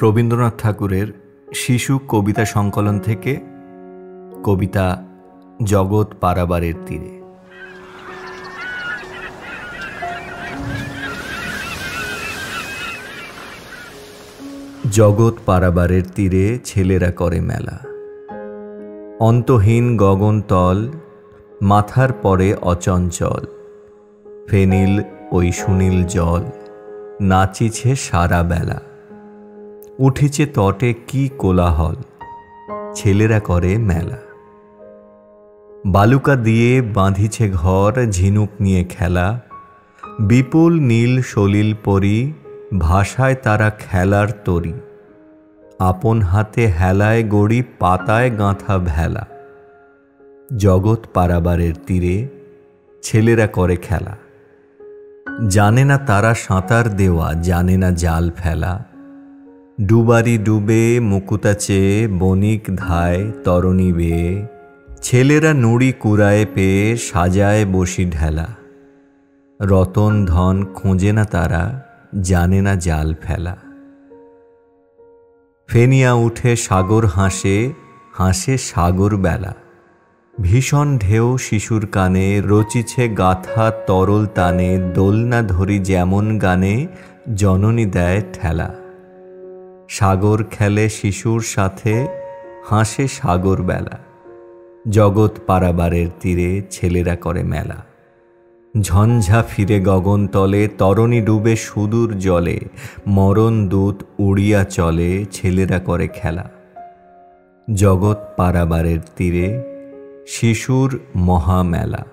রবীন্দ্রনাথ ঠাকুরের শিশু কবিতা সংকলন থেকে কবিতা জগৎ পারাবারের তীরে। জগৎ পারাবারের তীরে ছেলেরা করে মেলা, অন্তহীন গগনতল মাথার পরে অচঞ্চল, ফেনিল ওই সুনীল জল নাচিছে সারা বেলা। উঠিছে তটে কি কোলাহল, ছেলেরা করে মেলা। বালুকা দিয়ে বাঁধিছে ঘর, ঝিনুক নিয়ে খেলা। বিপুল নীল সলিল পরি, ভাষায় তারা খেলার তরি। আপন হাতে হেলায় গড়ি, পাতায় গাঁথা ভেলা। জগৎ পারাবারের তীরে ছেলেরা করে খেলা। জানে না তারা সাঁতার দেওয়া, জানে না জাল ফেলা। ডুবারি ডুবে মুকুতা চেয়ে, বণিক ধায় তরণী বেয়ে। ছেলেরা নুড়ি কুড়ায় পেয়ে, সাজায় বসি ঢেলা। রতন ধন খোঁজে না তারা, জানে না জাল ফেলা। ফেনিয়া উঠে সাগর হাসে, হাসে সাগর বেলা। ভীষণ ঢেউ শিশুর কানে, রচিছে গাথা তরল তানে। দোলনা ধরি যেমন গানে, জননী দেয় ঠেলা। সাগর খেলে শিশুর সাথে, হাসে সাগর বেলা। জগৎ পারাবারের তীরে ছেলেরা করে মেলা। ঝঞ্ঝা ফিরে গগনতলে, তরণী ডুবে সুদূর জলে। মরণ দূত উড়িয়া চলে, ছেলেরা করে খেলা। জগৎ পারাবারের তীরে শিশুর মহামেলা।